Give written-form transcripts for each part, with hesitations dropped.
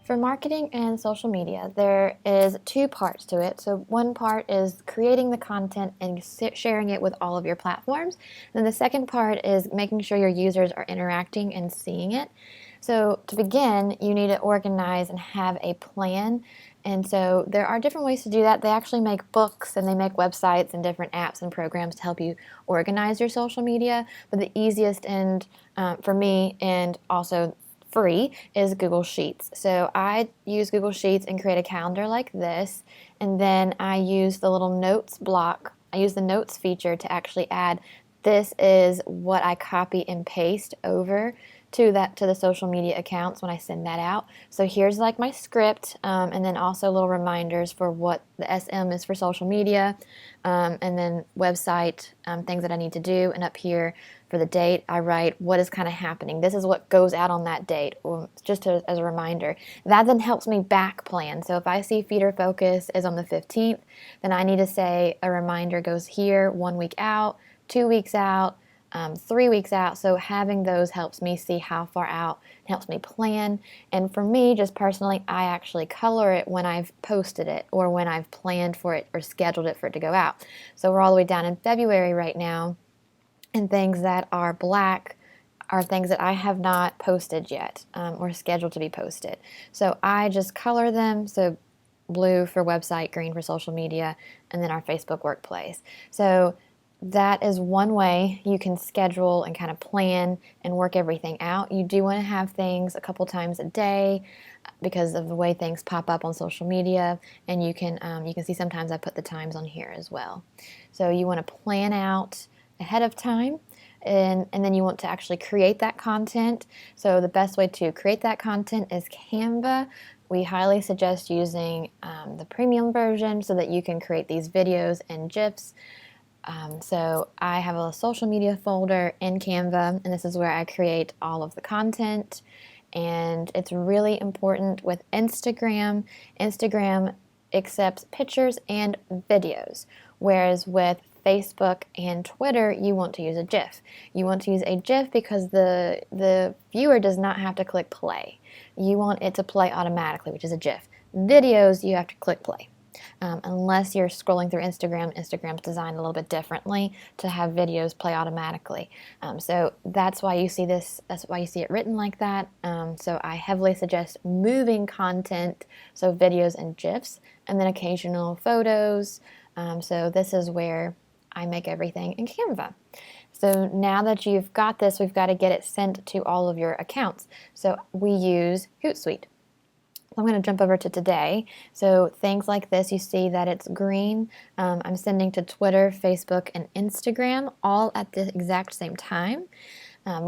For marketing and social media, there is two parts to it. So one part is creating the content and sharing it with all of your platforms. And then the second part is making sure your users are interacting and seeing it. So to begin, you need to organize and have a plan. And so there are different ways to do that. They actually make books and they make websites and different apps and programs to help you organize your social media. But the easiest and for me, and also free, is Google Sheets. So I use Google Sheets and create a calendar like this, and then I use the little notes block. I use the notes feature to actually add, this is what I copy and paste over to the social media accounts when I send that out. So here's like my script, and then also little reminders for what the SM is for social media, and then website things that I need to do. And up here for the date, I write what is kind of happening. This is what goes out on that date, or just as a reminder. That then helps me back plan. So if I see feeder focus is on the 15th, then I need to say a reminder goes here 1 week out, 2 weeks out, 3 weeks out. So having those helps me see how far out, it helps me plan. And for me, just personally, I actually color it when I've posted it or when I've planned for it or scheduled it for it to go out. So we're all the way down in February right now, and things that are black are things that I have not posted yet, or scheduled to be posted. So I just color them. So blue for website, green for social media, and then our Facebook Workplace. So that is one way you can schedule and kind of plan and work everything out. You do want to have things a couple times a day because of the way things pop up on social media, and you can see sometimes I put the times on here as well. So you want to plan out ahead of time, and then you want to actually create that content. So the best way to create that content is Canva. We highly suggest using the premium version so that you can create these videos and GIFs. So I have a social media folder in Canva, and this is where I create all of the content. And it's really important with Instagram. Instagram accepts pictures and videos, whereas with Facebook and Twitter, you want to use a GIF. You want to use a GIF because the viewer does not have to click play. You want it to play automatically, which is a GIF. Videos, you have to click play. Unless you're scrolling through Instagram, Instagram's designed a little bit differently to have videos play automatically. So that's why you see this, that's why you see it written like that. So I heavily suggest moving content, so videos and GIFs, and then occasional photos. So this is where I make everything in Canva. So now that you've got this, we've got to get it sent to all of your accounts. So we use Hootsuite. I'm going to jump over to today. So things like this, you see that it's green. I'm sending to Twitter, Facebook, and Instagram all at the exact same time.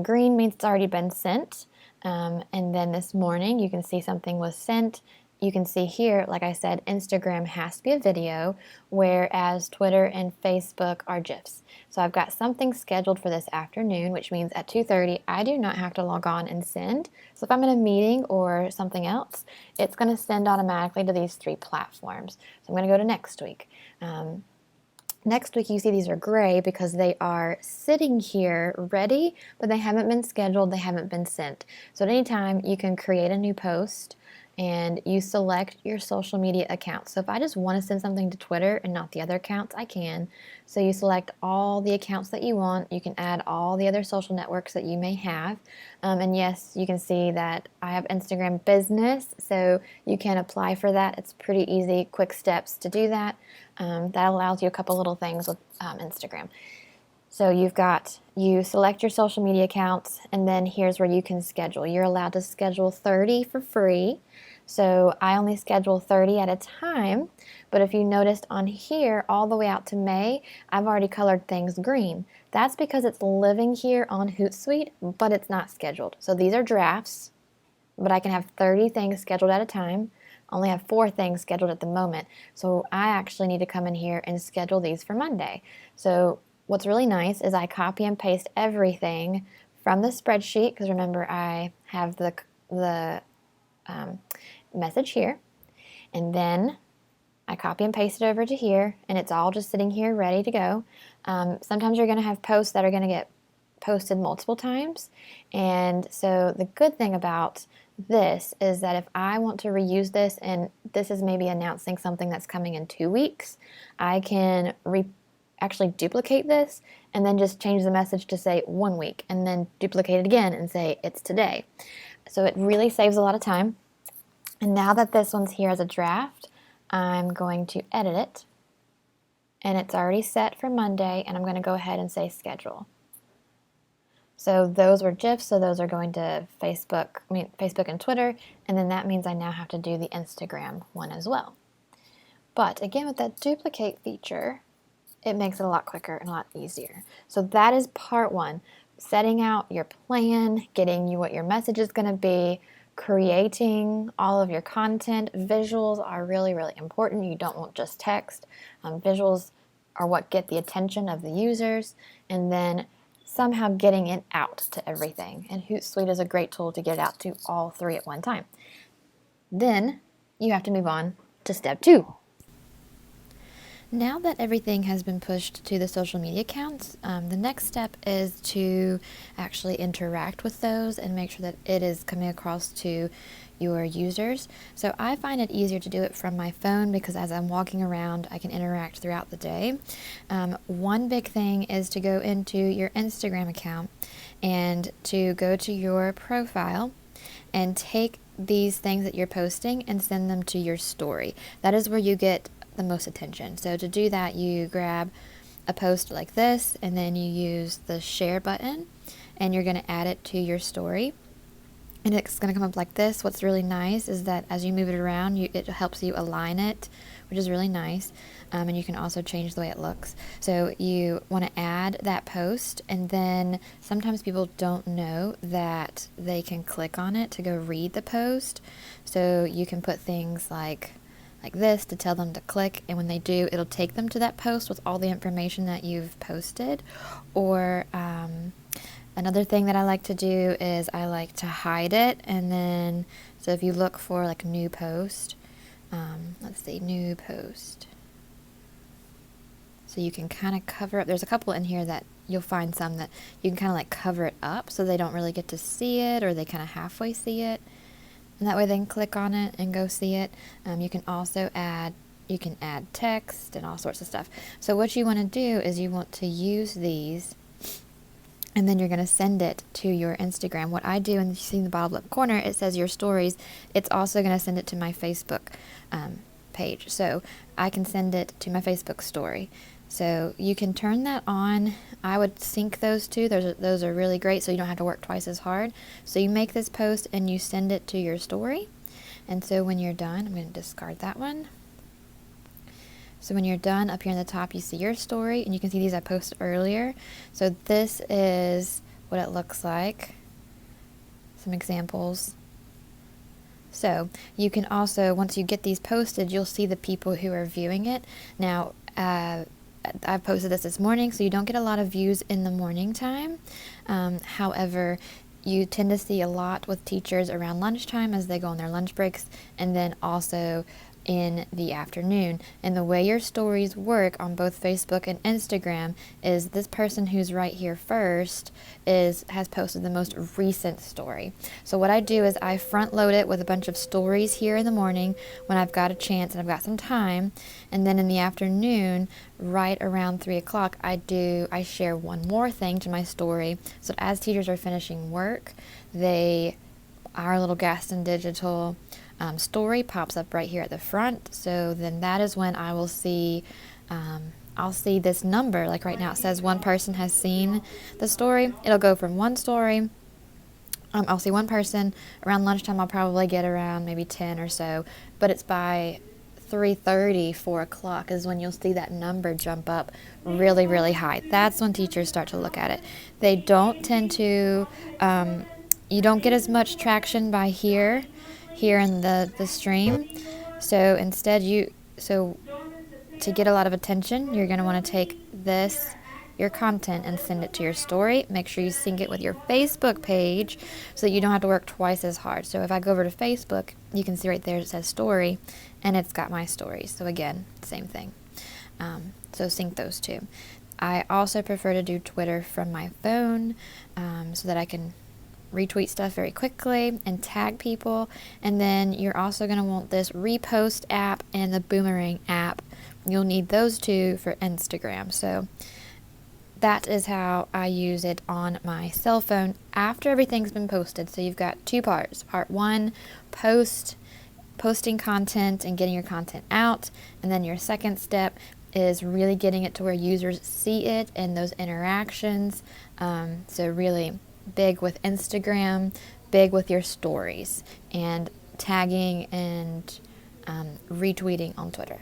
Green means it's already been sent. And then this morning, you can see something was sent. You can see here, like I said, Instagram has to be a video, whereas Twitter and Facebook are GIFs. So I've got something scheduled for this afternoon, which means at 2:30, I do not have to log on and send. So if I'm in a meeting or something else, it's going to send automatically to these three platforms. So I'm going to go to next week. Next week, you see these are gray because they are sitting here ready, but they haven't been scheduled, they haven't been sent. So at any time, you can create a new post, and you select your social media accounts. So if I just want to send something to Twitter and not the other accounts, I can. So you select all the accounts that you want. You can add all the other social networks that you may have. And yes, you can see that I have Instagram Business, so you can apply for that. It's pretty easy, quick steps to do that. That allows you a couple little things with Instagram. So you select your social media accounts, and then here's where you can schedule. You're allowed to schedule 30 for free. So I only schedule 30 at a time, but if you noticed on here all the way out to May, I've already colored things green. That's because it's living here on Hootsuite, but it's not scheduled. So these are drafts, but I can have 30 things scheduled at a time. Only have 4 things scheduled at the moment. So I actually need to come in here and schedule these for Monday. So what's really nice is I copy and paste everything from the spreadsheet, because remember I have the message here, and then I copy and paste it over to here, and it's all just sitting here ready to go. Sometimes you're going to have posts that are going to get posted multiple times, and so the good thing about this is that if I want to reuse this, and this is maybe announcing something that's coming in 2 weeks, I can actually duplicate this and then just change the message to say 1 week and then duplicate it again and say it's today. So it really saves a lot of time. And now that this one's here as a draft, I'm going to edit it. And it's already set for Monday, and I'm going to go ahead and say schedule. So those were GIFs, so those are going to Facebook and Twitter, and then that means I now have to do the Instagram one as well. But again, with that duplicate feature, it makes it a lot quicker and a lot easier. So that is part one, setting out your plan, getting you what your message is going to be, creating all of your content. Visuals are really, really important. You don't want just text. Visuals are what get the attention of the users, and then somehow getting it out to everything. And Hootsuite is a great tool to get it out to all three at one time. Then you have to move on to step 2. Now that everything has been pushed to the social media accounts, the next step is to actually interact with those and make sure that it is coming across to your users. So I find it easier to do it from my phone because as I'm walking around, I can interact throughout the day. One big thing is to go into your Instagram account and to go to your profile and take these things that you're posting and send them to your story. That is where you get the most attention. So to do that, you grab a post like this and then you use the share button and you're going to add it to your story. And it's going to come up like this. What's really nice is that as you move it around, it helps you align it, which is really nice. And you can also change the way it looks. So you want to add that post, and then sometimes people don't know that they can click on it to go read the post. So you can put things like this to tell them to click, and when they do, it'll take them to that post with all the information that you've posted. Or another thing that I like to do is I like to hide it, and then so if you look for like new post, let's see, new post. So you can kind of cover up, there's a couple in here that you'll find some that you can kind of like cover it up so they don't really get to see it, or they kind of halfway see it. And that way they can click on it and go see it. You can also add text and all sorts of stuff. So what you want to do is you want to use these, and then you're going to send it to your Instagram. What I do, and you see in the bottom left corner, it says your stories. It's also going to send it to my Facebook page. So I can send it to my Facebook story. So you can turn that on. I would sync those two. Those are really great, so you don't have to work twice as hard. So you make this post and you send it to your story. And so when you're done, I'm going to discard that one. So when you're done, up here in the top, you see your story, and you can see these I posted earlier. So this is what it looks like. Some examples. So you can also, once you get these posted, you'll see the people who are viewing it. Now, I posted this morning, so you don't get a lot of views in the morning time. However, you tend to see a lot with teachers around lunchtime as they go on their lunch breaks, and then also in the afternoon. And the way your stories work on both Facebook and Instagram is this person who's right here first has posted the most recent story. So what I do is I front load it with a bunch of stories here in the morning when I've got a chance and I've got some time, and then in the afternoon right around 3 o'clock I share one more thing to my story, so that as teachers are finishing work, our little Gaston Digital story pops up right here at the front. So then that is when I will see, I'll see this number. Like right now it says one person has seen the story. It'll go from one story. I'll see one person. Around lunchtime I'll probably get around maybe 10 or so. But it's by 3:30, 4 o'clock is when you'll see that number jump up really, really high. That's when teachers start to look at it. They don't tend to, you don't get as much traction by here in the stream. So instead to get a lot of attention, you're going to want to take your content, and send it to your story. Make sure you sync it with your Facebook page so that you don't have to work twice as hard. So if I go over to Facebook, you can see right there it says story, and it's got my stories. So again, same thing. So sync those two. I also prefer to do Twitter from my phone so that I can retweet stuff very quickly and tag people. And then you're also going to want this repost app and the boomerang app. You'll need those two for Instagram. So that is how I use it on my cell phone after everything's been posted. So you've got two parts. Part one, posting content and getting your content out. And then your second step is really getting it to where users see it and those interactions. So really big with Instagram, big with your stories, and tagging and retweeting on Twitter.